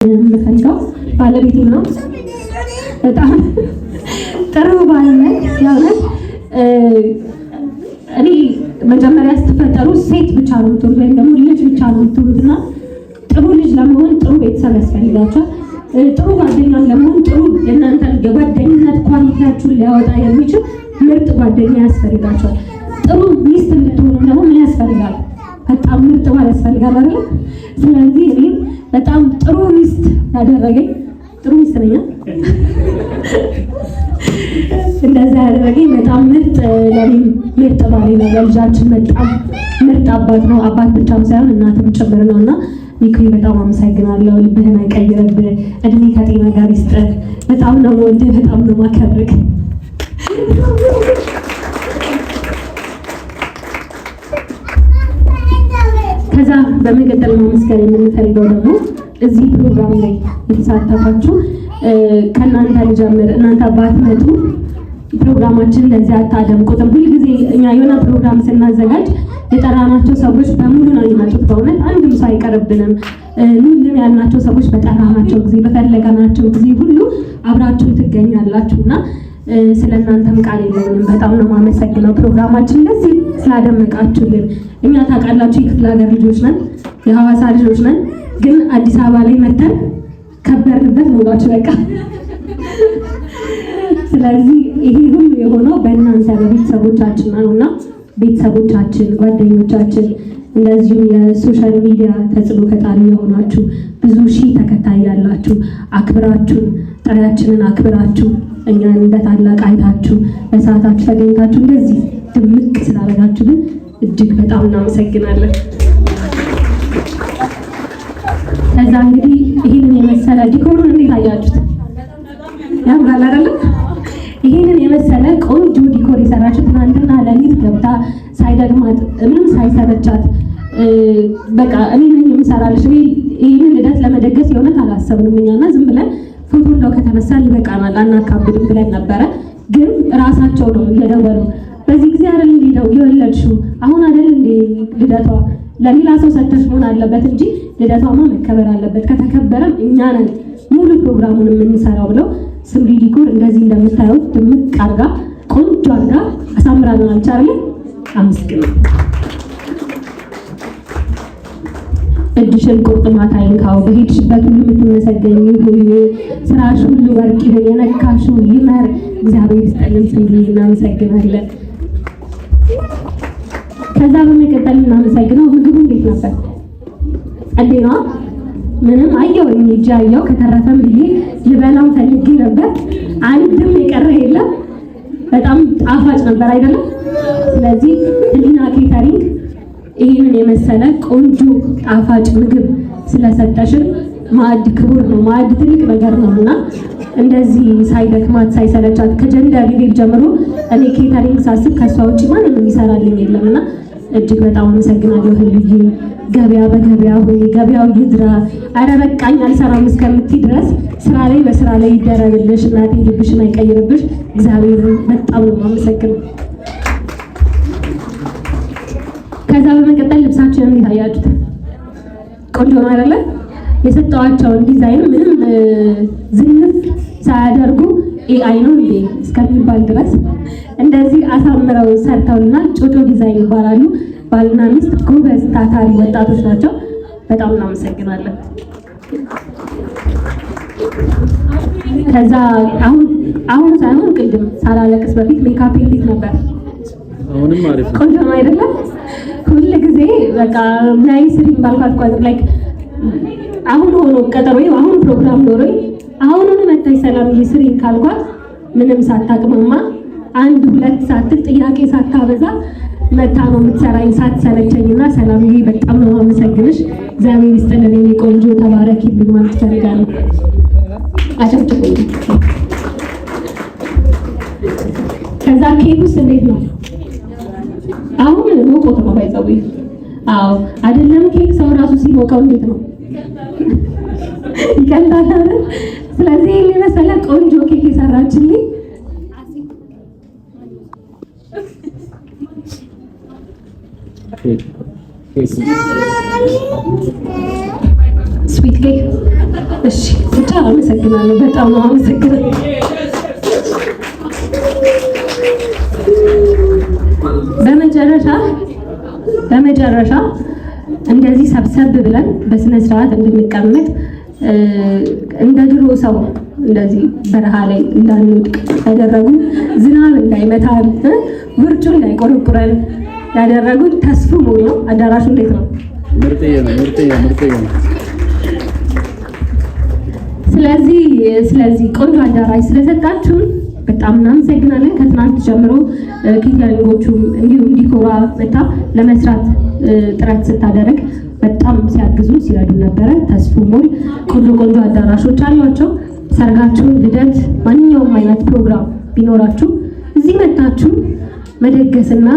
የምፈልገው ባለቤቴ ነው። በጣም ጥሩ ባል ነው። ያውነት እኔ መጀመሪያ ስትፈጠሩ ሴት ብቻ ነው የምትሆኑት ወይም ደግሞ ልጅ ብቻ ነው የምትሆኑትና ጥሩ ልጅ ለመሆን ጥሩ ቤተሰብ ያስፈልጋቸዋል። ጥሩ ጓደኛም ለመሆን ጥሩ የእናንተ የጓደኝነት ኳሊቲያችሁን ሊያወጣ የሚችል ምርጥ ጓደኛ ያስፈልጋቸዋል። ጥሩ ሚስት እንድትሆኑ ደግሞ ምን ያስፈልጋል? በጣም ምርጥ ባል ያስፈልጋል አይደል? ስለዚህ እኔ በጣም ጥሩ ሚስት ያደረገኝ ጥሩ ሚስት ነኝ። እንደዛ ያደረገኝ በጣም ምርጥ ለኔም ምርጥ ባሌ ነው። ለልጃችን በጣም ምርጥ አባት ነው። አባት ብቻም ሳይሆን እናትም ጭምር ነውና ሚኩ በጣም አመሰግናለሁ። ልብህን አይቀይርብህ፣ እድሜ ከጤና ጋር ይስጥህ። በጣም ነው የምወድህ፣ በጣም ነው የማከብርህ። ከዛ በመቀጠል ማመስገን የምንፈልገው ደግሞ እዚህ ፕሮግራም ላይ የተሳተፋችሁ ከእናንተ ልጀምር። እናንተ ባትመጡ ፕሮግራማችን ለዚህ አታደምቁትም። ሁልጊዜ እኛ የሆነ ፕሮግራም ስናዘጋጅ የጠራናቸው ሰዎች በሙሉ ነው የሚመጡት። በእውነት አንድም ሰው አይቀርብንም። ኑልን ያልናቸው ሰዎች በጠራናቸው ጊዜ በፈለገናቸው ጊዜ ሁሉ አብራችሁን ትገኛላችሁና ስለ እናንተም ቃል የለኝም። በጣም ነው የማመሰግነው ፕሮግራማችን እንደዚህ ስላደመቃችሁልን። እኛ ታውቃላችሁ የክፍለ ሀገር ልጆች ነን፣ የሐዋሳ ልጆች ነን፣ ግን አዲስ አበባ ላይ መተን ከበርንበት ሞላችሁ በቃ። ስለዚህ ይሄ ሁሉ የሆነው በእናንተ በቤተሰቦቻችን ነውና ቤተሰቦቻችን፣ ጓደኞቻችን እንደዚሁም የሶሻል ሚዲያ ተጽዕኖ ፈጣሪ የሆናችሁ ብዙ ሺህ ተከታይ ያላችሁ አክብራችሁን ጥሪያችንን አክብራችሁ እኛን እንደ ታላቅ አይታችሁ በሰዓታችሁ ተገኝታችሁ እንደዚህ ድምቅ ስላደረጋችሁልን እጅግ በጣም እናመሰግናለን። ከዛ እንግዲህ ይህንን የመሰለ ዲኮሩን እንዴት አያችሁት? ያምራል አይደለም? ይህንን የመሰለ ቆንጆ ዲኮር የሰራችው ትናንትና ሌሊት ገብታ ሳይደግማት ምንም ሳይሰለቻት በቃ እኔ ነኝ የምሰራልሽ። ይህንን ልደት ለመደገስ የእውነት አላሰብንም እኛና ዝም ብለን ፎቶ እንደው ከተነሳን ይበቃናል አናካብድም ብለን ነበረ። ግን ራሳቸው ነው እየደወሉ በዚህ ጊዜ አይደል እንደው የወለድሽው አሁን አይደል እንደ ልደቷ ለሌላ ሰው ሰጥተሽ መሆን አለበት እንጂ ልደቷማ መከበር አለበት። ከተከበረም እኛ ነን ሙሉ ፕሮግራሙን የምንሰራው ብለው ስምሪ ዲኮር እንደዚህ እንደምታዩት ድምቅ አድርጋ ቆንጆ አድርጋ አሳምራናለች አይደል? አመስግኑ። እጅሽን ቁርጥማት አይንካው፣ በሄድሽበት ሁሉ የምትመሰገኝ ይሁን፣ ስራሽ ሁሉ ወርቅ ይሁን፣ የነካሽው ይመር። እግዚአብሔር ይስጥልን ስምሪ፣ እናመሰግናለን። ከዛ በመቀጠል እናመሰግነው ምግቡ እንዴት ነበር? ጸዴ ነው? ምንም አየሁኝ እጅ አየሁ። ከተረፈም ብዬ ልበላው ፈልጌ ነበር። አንድም የቀረ የለም። በጣም ጣፋጭ ነበር አይደለም? ስለዚህ ህሊና ኬተሪንግ ይህንን የመሰለ ቆንጆ ጣፋጭ ምግብ ስለሰጠሽን ማዕድ ክቡር ነው። ማዕድ ትልቅ ነገር ነውና እንደዚህ ሳይደክማት ሳይሰለቻት ከጀንደር ሊቤል ጀምሮ እኔ ኬተሪንግ ሳስብ ከሷ ውጪ ማንም የሚሰራልኝ የለምና እጅግ በጣም አመሰግናለሁ። ህልዬ ገበያ በገበያ ሆይ ገበያው ይድራ፣ አረ በቃኝ አልሰራም እስከምትይ ድረስ ስራ ላይ በስራ ላይ ይደረብልሽ። እናቴ ልብሽን አይቀይርብሽ። እግዚአብሔር በጣም ነው የማመሰግነው። ከዛ በመቀጠል ልብሳችንን እንዴት አያችሁት? ቆንጆ ነው አይደለ? የሰጠዋቸውን ዲዛይን ምንም ዝንፍ ሳያደርጉ ኤአይ ነው እንዴ እስከሚባል ድረስ እንደዚህ አሳምረው ሰርተውና ጮጮ ዲዛይን ይባላሉ። ባልና ሚስት ጎበዝ ታታሪ ወጣቶች ናቸው። በጣም እናመሰግናለን። ከዛ አሁን ሳይሆን ቅድም ሳላለቅስ በፊት ሜካፕ እንዴት ነበር? አሁንም አሪፍ ነው። ቆንጆ ነው አይደለም? ሁሉ ጊዜ በቃ ናይ ስሪም ባልኳት ቋጥር ላይ አሁን ሆኖ ቀጠሮ አሁን ፕሮግራም ኖሮኝ አሁኑን መታይ ሰላም ይስሪን ካልኳት ምንም ሳታቅማማ አንድ ሁለት ሳትል ጥያቄ ሳታበዛ መታ ነው የምትሰራኝ ሳትሰለቸኝና ሰላምዬ በጣም ነው የማመሰግንሽ። እግዚአብሔር ይስጥልን የኔ ቆንጆ ተባረኪልኝ ማለት ፈልጋለሁ። አጨብጭቡ። ከዛ ኬኩስ እንዴት ነው? አሁን ሞቆት ነው ባይዘው። አዎ አይደለም ኬክ ሰው ራሱ ሲሞቀው እንዴት ነው ይቀላል። ስለዚህ ይሄን መሰለ ቆንጆ ኬክ የሰራችልኝ ስዊት ኬክ እሺ ብቻ አመሰግናለሁ። በጣም አመሰግናለሁ። በመጨረሻ እንደዚህ ሰብሰብ ብለን በስነ ስርዓት እንድንቀመጥ እንደ ድሮ ሰው እንደዚህ በረሃ ላይ እንዳንወድቅ ያደረጉን፣ ዝናብ እንዳይመታን፣ ውርጩ እንዳይቆረቁረን ያደረጉን ተስፉ ሞል ነው። አዳራሹ እንዴት ነው? ምርጥዬ ነው። ስለዚህ ቆንጆ አዳራሽ ስለሰጣችሁን በጣም እናመሰግናለን። ከትናንት ጀምሮ ኬተሪንጎቹም እንዲሁም ዲኮራ መታ ለመስራት ጥረት ስታደርግ በጣም ሲያግዙ ሲረዱ ነበረ። ተስፉ ሞል ቆንጆ አዳራሾች አሏቸው። ሰርጋችሁን፣ ልደት፣ ማንኛውም አይነት ፕሮግራም ቢኖራችሁ እዚህ መታችሁ መደገስና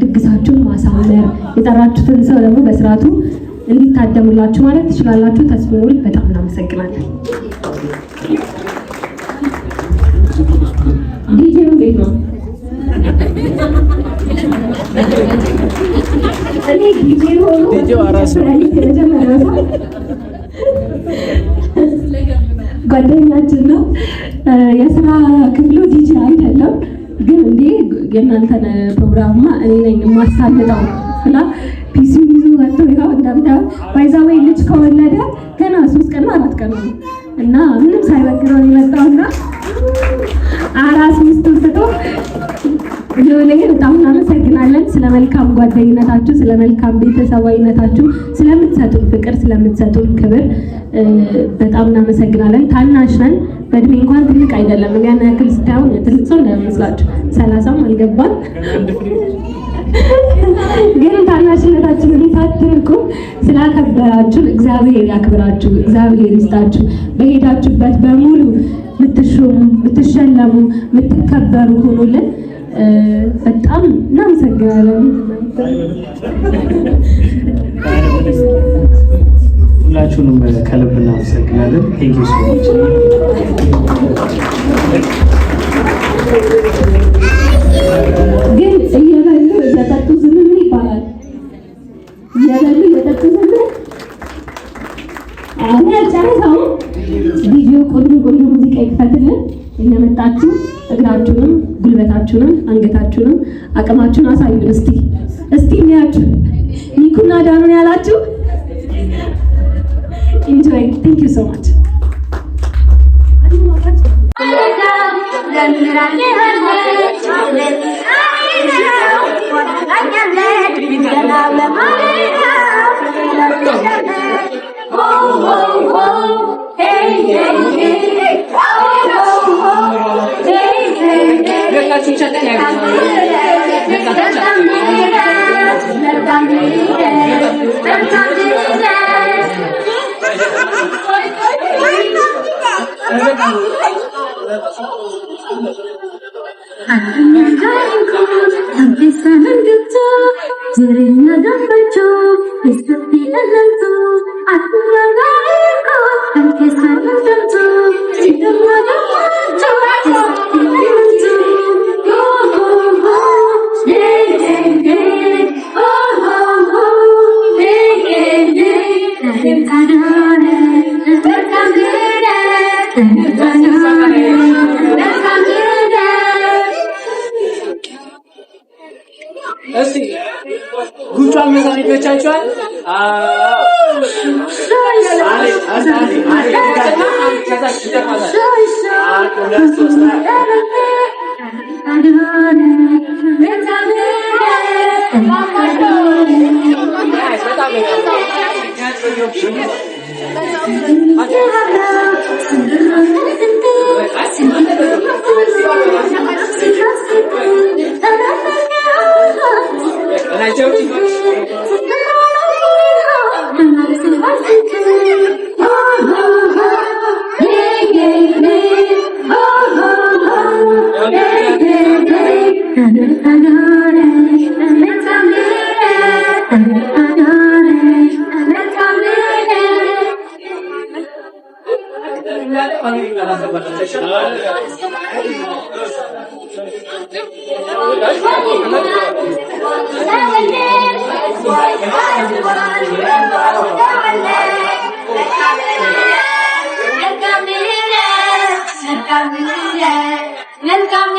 ድግሳችሁን ማሳመር፣ የጠራችሁትን ሰው ደግሞ በስርዓቱ እንዲታደሙላችሁ ማለት ትችላላችሁ። ተስፉ ሞል በጣም እናመሰግናለን። ዲጄው እንዴት ነው? እኔ ዲጄው አራስ ጓደኛችን ነው። የስራ ክፍሉ ዲጄ አይደለም፣ ግን እንዴ የእናንተን ፕሮግራምማ እኔ ነኝ የማሳልጠው ብላ ፒሲውን ይዞ መጥቶ ይኸው እንደምታዩት ባይዛዌ ልጅ ከወለደ ገና 3 ቀን 4 ቀን ነው እና ምንም ሳይበግረው የመጣውና አራስ ሚስቱን ትቶ በጣም እናመሰግናለን። ስለ መልካም ጓደኝነታችሁ፣ ስለ መልካም ቤተሰባዊነታችሁ፣ ስለምትሰጡን ፍቅር፣ ስለምትሰጡን ክብር በጣም እናመሰግናለን። ታናሽ ነን፣ በእድሜ እንኳን ትልቅ አይደለም። ያን ያክል ስታዩን ትልቅ ሰው እንዳይመስላችሁ፣ 30ም አልገባን፣ ግን ታናሽነታችንን ሳትንቁ ስላከበራችሁ እግዚአብሔር ያክብራችሁ፣ እግዚአብሔር ይስጣችሁ። በሄዳችሁበት በሙሉ ምትሾሙ፣ ምትሸለሙ፣ ምትከበሩ ሆኖልን በጣም እናመሰግናለን። ሁላችሁንም ከልብ እናመሰግናለን። ቴንክ ዩ ሶ ማች። ግን እየበሉ እየጠጡ ዝም ምን ይባላል? እየበሉ እየጠጡ ዝም አሁን ያልጨረሰው ቪዲዮ ቆንጆ ሙዚቃ ይክፈትልን። እየመጣችሁ እግራችሁንም ጉልበታችሁንም አንገታችሁንም አቅማችሁን አሳዩን። እስቲ እናያችሁ። ኒኩና ዳኑን ያላችሁ ኢንጆይ። ቴንክ ዩ ሶ ማች። ጉንጯን መሳም ይመቻችኋል? መልካም